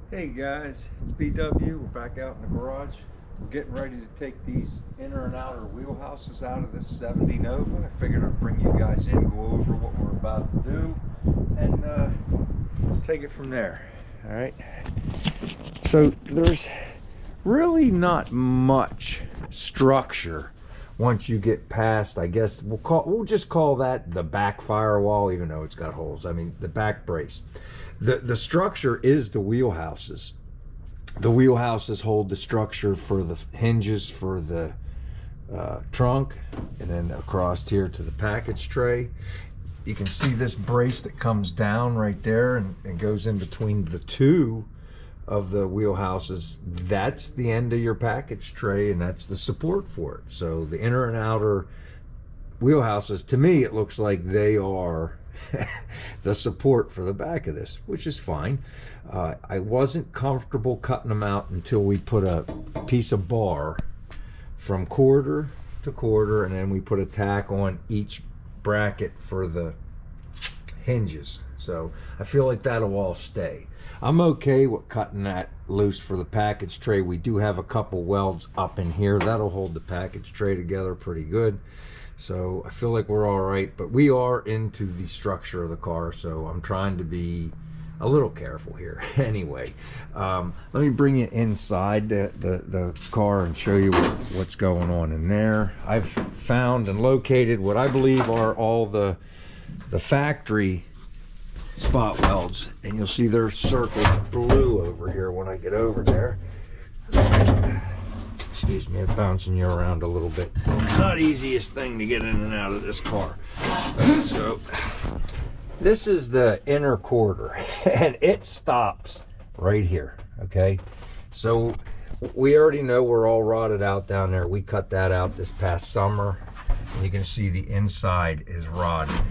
Hey guys, it's BW. We're back out in the garage. We're getting ready to take these inner and outer wheelhouses out of this 70 Nova. I figured I'd bring you guys in, go over what we're about to do, and take it from there. All right. So there's really not much structure once you get past, I guess we'll just call that the back firewall, even though it's got holes. I mean the back brace. The structure is the wheelhouses. The wheelhouses hold the structure for the hinges for the trunk, and then across here to the package tray. You can see this brace that comes down right there and goes in between the two of the wheelhouses. That's the end of your package tray, and that's the support for it. So the inner and outer wheelhouses, to me, it looks like they are the support for the back of this, which is fine. I wasn't comfortable cutting them out until we put a piece of bar from quarter to quarter, and then we put a tack on each bracket for the hinges. So I feel like that'll all stay. I'm okay with cutting that loose for the package tray. We do have a couple welds up in here that'll hold the package tray together pretty good. So I feel like we're all right, but we are into the structure of the car, so I'm trying to be a little careful here. Anyway, let me bring you inside the car and show you what's going on in there. I've found and located what I believe are all the factory spot welds, and you'll see they're circled blue over here when I get over there. Excuse me, I'm bouncing you around a little bit. Not easiest thing to get in and out of this car. So this is the inner quarter, and it stops right here. Okay, so we already know we're all rotted out down there. We cut that out this past summer, and you can see the inside is rotted.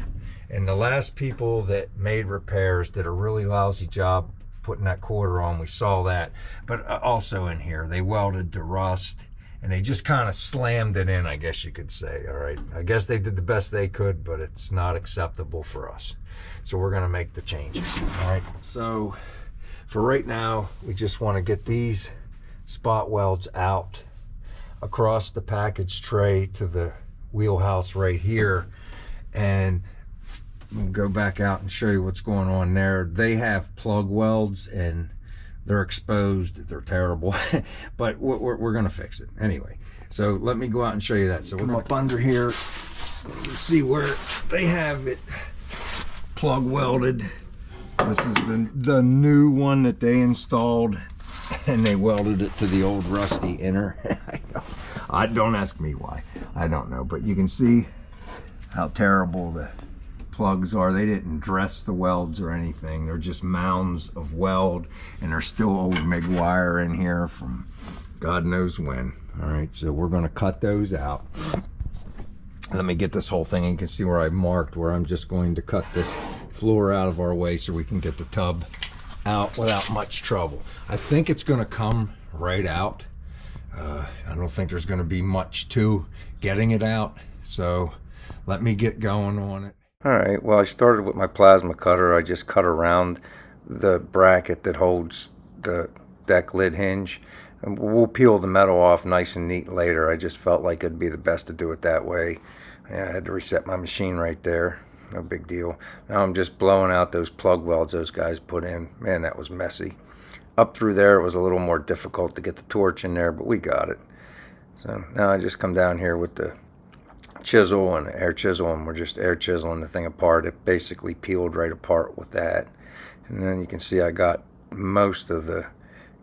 And the last people that made repairs did a really lousy job putting that quarter on. We saw that. But also in here, they welded to rust, and they just kind of slammed it in, I guess you could say. All right, I guess they did the best they could, but it's not acceptable for us. So we're going to make the changes. All right, so for right now, we just want to get these spot welds out across the package tray to the wheelhouse right here, and we'll go back out and show you what's going on there. They have plug welds and they're exposed. They're terrible, but we're going to fix it anyway. So let me go out and show you that. So we'll come up under here. You can see where they have it plug welded. This is the new one that they installed, and they welded it to the old rusty inner. I don't ask me why. I don't know, but you can see how terrible the plugs are. They didn't dress the welds or anything. They're just mounds of weld, and there's still old MIG wire in here from God knows when. All right, so we're going to cut those out. Let me get this whole thing. You can see where I marked where I'm just going to cut this floor out of our way so we can get the tub out without much trouble. I think it's going to come right out. I don't think there's going to be much to getting it out, so let me get going on it. Alright, well, I started with my plasma cutter. I just cut around the bracket that holds the deck lid hinge. And we'll peel the metal off nice and neat later. I just felt like it'd be the best to do it that way. Yeah, I had to reset my machine right there. No big deal. Now I'm just blowing out those plug welds those guys put in. Man, that was messy. Up through there, it was a little more difficult to get the torch in there, but we got it. So now I just come down here with the chisel and air chisel, and we're just air chiseling the thing apart. It basically peeled right apart with that, and then you can see I got most of the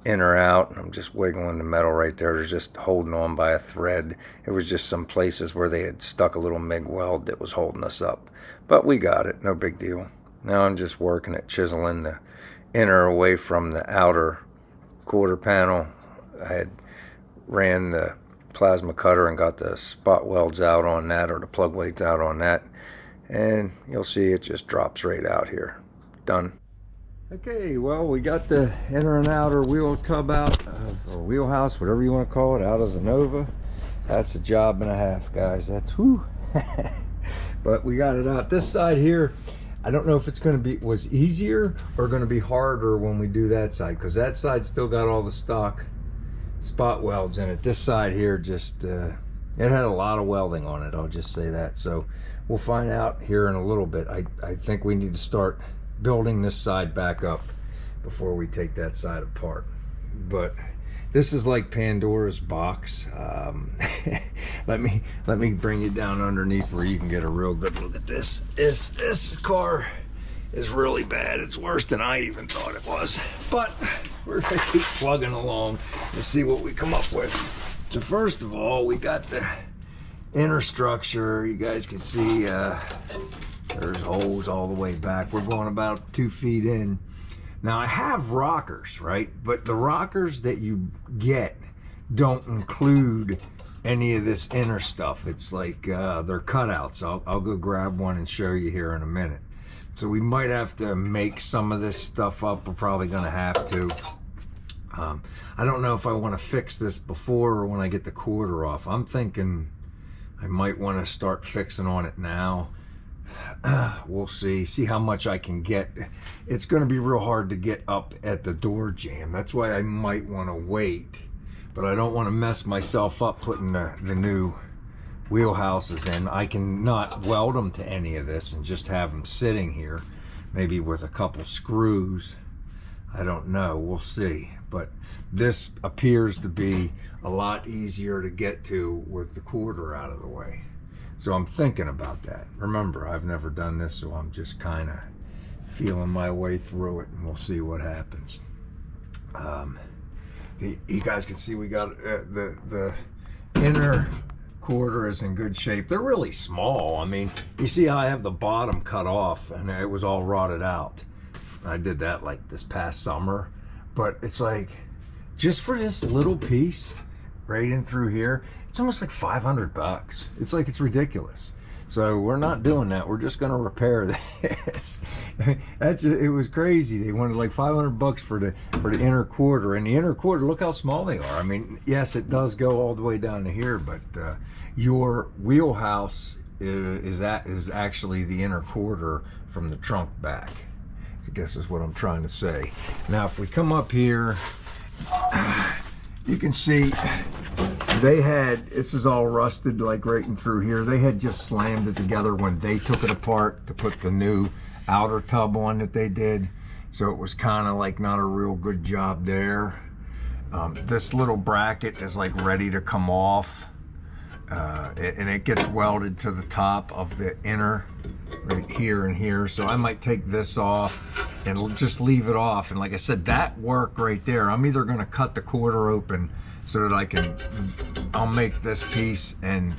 inner out, and I'm just wiggling the metal right there. It's just holding on by a thread. It was just some places where they had stuck a little MIG weld that was holding us up, but we got it. No big deal. Now I'm just working at chiseling the inner away from the outer quarter panel. I had ran the plasma cutter and got the spot welds out on that, or the plug weights out on that, and you'll see it just drops right out here. Done. Okay, well, we got the inner and outer wheel tub out, or wheelhouse, whatever you want to call it, out of the Nova. That's a job and a half, guys. That's whew. But we got it out. This side here, I don't know if it's going to be was easier or going to be harder when we do that side, because that side still got all the stock spot welds in it. This side here just it had a lot of welding on it, I'll just say that. So we'll find out here in a little bit. I think we need to start building this side back up before we take that side apart. But this is like Pandora's box. Let me bring you down underneath where you can get a real good look at this. This car is really bad. It's worse than I even thought it was. But we're gonna keep plugging along and see what we come up with. So first of all, we got the inner structure. You guys can see there's holes all the way back. We're going about 2 feet in. Now I have rockers, right? But the rockers that you get don't include any of this inner stuff. It's like they're cutouts. I'll go grab one and show you here in a minute. So we might have to make some of this stuff up. We're probably gonna have to. I don't know if I wanna fix this before or when I get the quarter off. I'm thinking I might wanna start fixing on it now. We'll see how much I can get. It's going to be real hard to get up at the door jamb. That's why I might want to wait, but I don't want to mess myself up putting the new wheelhouses in. I can not weld them to any of this and just have them sitting here, maybe with a couple screws. I don't know, we'll see. But this appears to be a lot easier to get to with the quarter out of the way. So I'm thinking about that. Remember, I've never done this, so I'm just kind of feeling my way through it, and we'll see what happens. You guys can see we got the inner quarter is in good shape. They're really small. I mean, you see how I have the bottom cut off, and it was all rotted out. I did that like this past summer, but it's like, just for this little piece right in through here, it's almost like 500 bucks. It's like, it's ridiculous. So we're not doing that. We're just gonna repair this. It was crazy. They wanted like 500 bucks for the inner quarter, and the inner quarter, look how small they are. I mean, yes, it does go all the way down to here, but your wheelhouse is actually the inner quarter from the trunk back. I guess is what I'm trying to say. Now, if we come up here, you can see they had, this is all rusted like right in through here. They had just slammed it together when they took it apart to put the new outer tub on that they did. So it was kind of like not a real good job there. This little bracket is like ready to come off. And it gets welded to the top of the inner right here and here. So I might take this off and just leave it off. And like I said, that work right there, I'm either gonna cut the quarter open so that I'll make this piece, and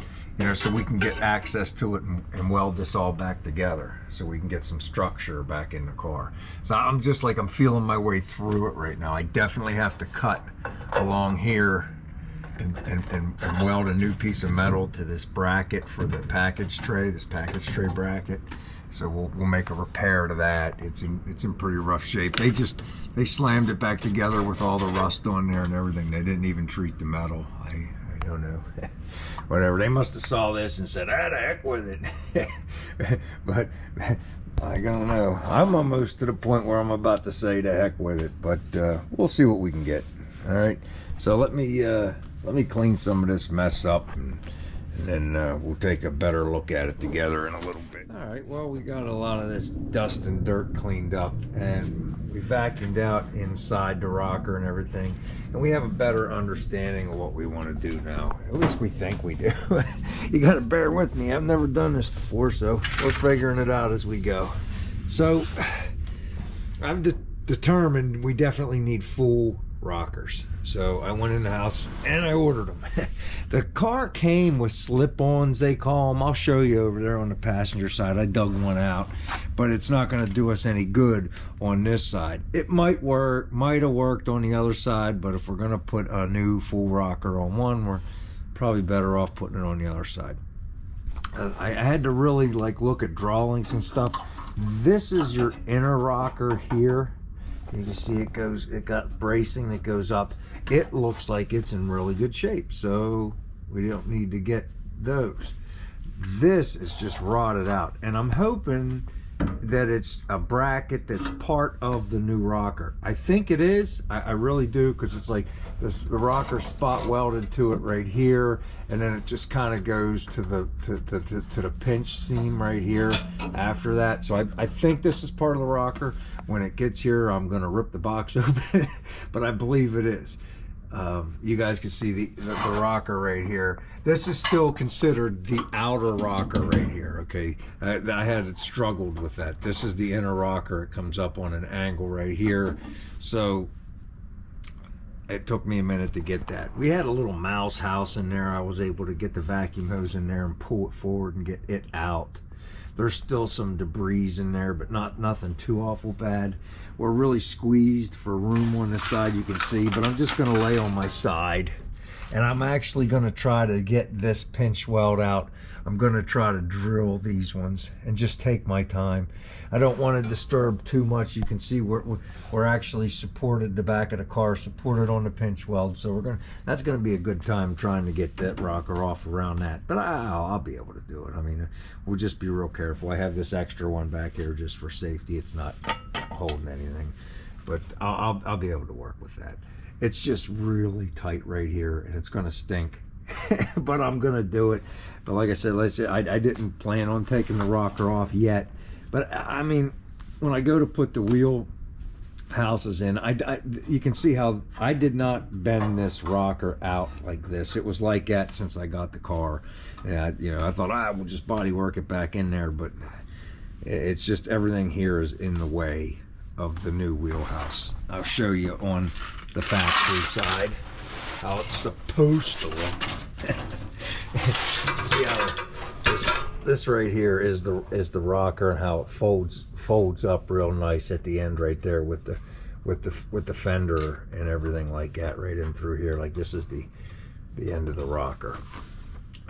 so we can get access to it and weld this all back together so we can get some structure back in the car. So I'm just like, I'm feeling my way through it right now. I definitely have to cut along here and weld a new piece of metal to this bracket for the package tray, this package tray bracket. So we'll make a repair to that. It's in pretty rough shape. They slammed it back together with all the rust on there and everything. They didn't even treat the metal. I don't know. Whatever. They must have saw this and said, "Ah, the heck with it." But I don't know. I'm almost to the point where I'm about to say the heck with it. But we'll see what we can get. All right. So let me clean some of this mess up, and then we'll take a better look at it together in a little bit. All right, well, we got a lot of this dust and dirt cleaned up, and we vacuumed out inside the rocker and everything, and we have a better understanding of what we want to do now. At least we think we do. You got to bear with me. I've never done this before, so we're figuring it out as we go. So I've determined we definitely need full rockers. So I went in the house and I ordered them. The car came with slip-ons, they call them. I'll show you over there on the passenger side. I dug one out, but it's not going to do us any good on this side. It might have worked on the other side, but if we're going to put a new full rocker on one, we're probably better off putting it on the other side. I had to really look at drawings and stuff. This is your inner rocker here. You can see it got bracing that goes up. It looks like it's in really good shape, so we don't need to get those. This is just rotted out, and I'm hoping that it's a bracket that's part of the new rocker. I think it is. I really do, because it's like the rocker spot welded to it right here, and then it just kind of goes to the pinch seam right here after that. So I think this is part of the rocker. When it gets here, I'm gonna rip the box open, but I believe it is. You guys can see the rocker right here. This is still considered the outer rocker right here, okay? I had struggled with that. This is the inner rocker. It comes up on an angle right here. So it took me a minute to get that. We had a little mouse house in there. I was able to get the vacuum hose in there and pull it forward and get it out. There's still some debris in there, but nothing too awful bad. We're really squeezed for room on this side, you can see, but I'm just gonna lay on my side, and I'm actually gonna try to get this pinch weld out. I'm gonna try to drill these ones and just take my time. I don't want to disturb too much. You can see we're actually supported, the back of the car supported on the pinch weld, so that's gonna be a good time trying to get that rocker off around that. But I'll be able to do it. I mean, we'll just be real careful. I have this extra one back here just for safety. It's not holding anything, but I'll be able to work with that. It's just really tight right here, and it's gonna stink. But I'm gonna do it. But like I said, I didn't plan on taking the rocker off yet. But I mean, when I go to put the wheel houses in, you can see how I did not bend this rocker out like this. It was like that since I got the car. And I thought we'll just body work it back in there, but it's just everything here is in the way of the new wheelhouse. I'll show you on the factory side how it's supposed to look. See how this right here is the rocker, and how it folds up real nice at the end right there with the fender and everything like that right in through here. Like, this is the end of the rocker.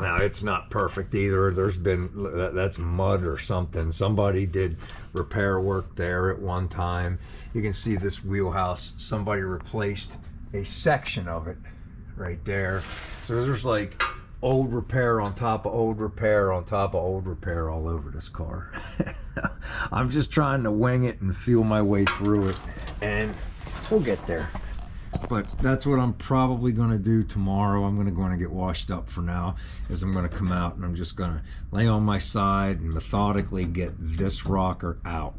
Now, it's not perfect either. There's been, that's mud or something. Somebody did repair work there at one time. You can see this wheelhouse, somebody replaced a section of it right there. So there's like old repair on top of old repair on top of old repair all over this car. I'm just trying to wing it and feel my way through it, and we'll get there. But that's what I'm probably going to do tomorrow. I'm going to get washed up for now, is I'm going to come out and I'm just going to lay on my side and methodically get this rocker out.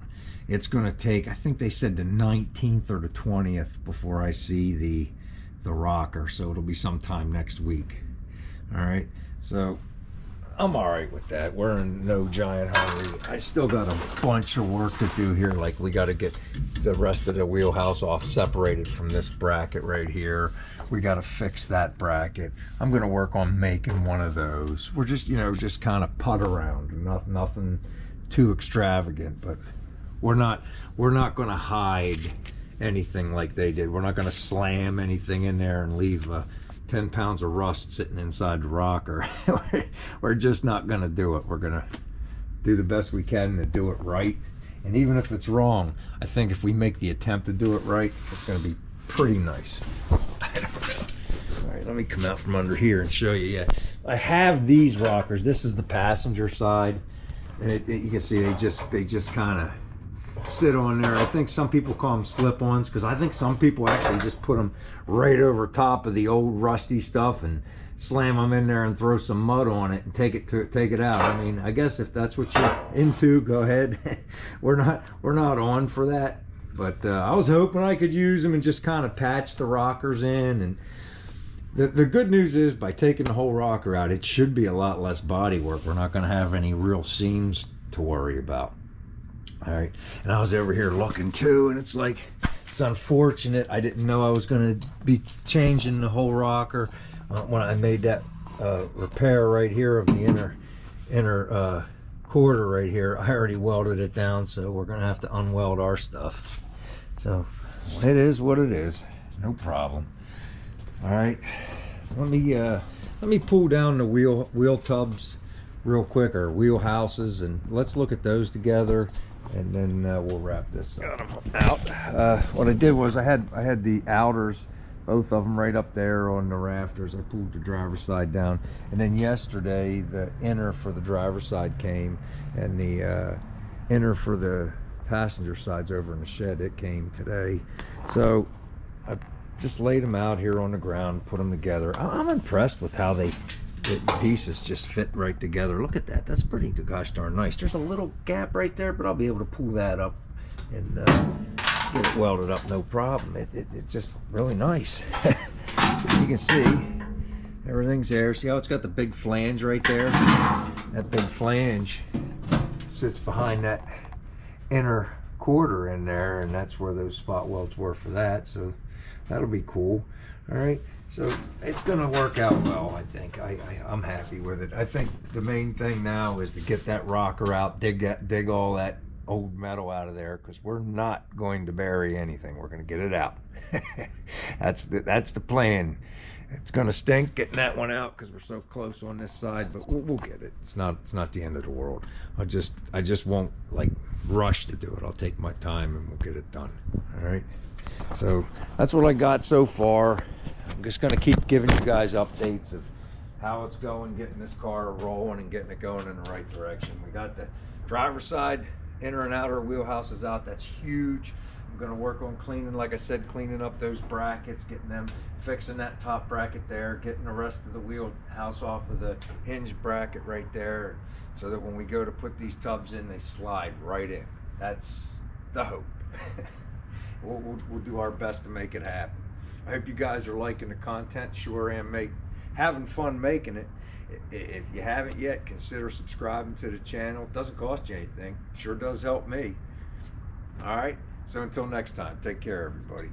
It's going to take, I think they said the 19th or the 20th before I see the rocker, so it'll be sometime next week. All right, so I'm all right with that. We're in no giant hurry. I still got a bunch of work to do here. Like, we got to get the rest of the wheelhouse off, separated from this bracket right here. We got to fix that bracket. I'm going to work on making one of those. We're just, just kind of putt around. Nothing too extravagant, but we're not going to hide anything like they did. We're not going to slam anything in there and leave 10 pounds of rust sitting inside the rocker. We're just not going to do it. We're going to do the best we can to do it right. And even if it's wrong, I think if we make the attempt to do it right, it's going to be pretty nice. I don't know. All right, let me come out from under here and show you. Yeah, I have these rockers. This is the passenger side, and you can see they just kind of sit on there. I think some people call them slip-ons, because I think some people actually just put them right over top of the old rusty stuff and slam them in there and throw some mud on it and take it out. I mean, I guess if that's what you're into, go ahead. we're not on for that, but I was hoping I could use them and just kind of patch the rockers in. And the good news is, by taking the whole rocker out, it should be a lot less body work. We're not going to have any real seams to worry about. All right, and I was over here looking too, and it's like, it's unfortunate. I didn't know I was going to be changing the whole rocker when I made that repair right here of the inner quarter right here. I already welded it down, so we're going to have to unweld our stuff. So it is what it is. No problem. All right, let me pull down the wheel tubs real quick, or wheel houses, and let's look at those together. And then we'll wrap this up. Got them out. What I did was I had the outers, both of them right up there on the rafters. I pulled the driver's side down, and then yesterday the inner for the driver's side came, and inner for the passenger side's over in the shed. It came today. So I just laid them out here on the ground, put them together. I'm impressed with how the pieces just fit right together. Look at that. That's pretty gosh darn nice. There's a little gap right there, but I'll be able to pull that up and get it welded up, no problem. It's just really nice. You can see everything's there. See how it's got the big flange right there? That big flange sits behind that inner quarter in there, and that's where those spot welds were for that. So that'll be cool. All right, so it's gonna work out well, I think. I'm happy with it. I think the main thing now is to get that rocker out, dig all that old metal out of there, because we're not going to bury anything. We're gonna get it out. That's the plan. It's gonna stink getting that one out because we're so close on this side, but we'll get it. It's not the end of the world. I just won't like rush to do it. I'll take my time and we'll get it done. All right. So that's what I got so far. I'm just gonna keep giving you guys updates of how it's going, getting this car rolling and getting it going in the right direction. We got the driver's side inner and outer wheelhouses out. That's huge. I'm going to work on cleaning, like I said, cleaning up those brackets, getting them, fixing that top bracket there, getting the rest of the wheelhouse off of the hinge bracket right there, so that when we go to put these tubs in, they slide right in. That's the hope. We'll do our best to make it happen. I hope you guys are liking the content. Sure am having fun making it. If you haven't yet, consider subscribing to the channel. It doesn't cost you anything. Sure does help me. All right. So until next time, take care, everybody.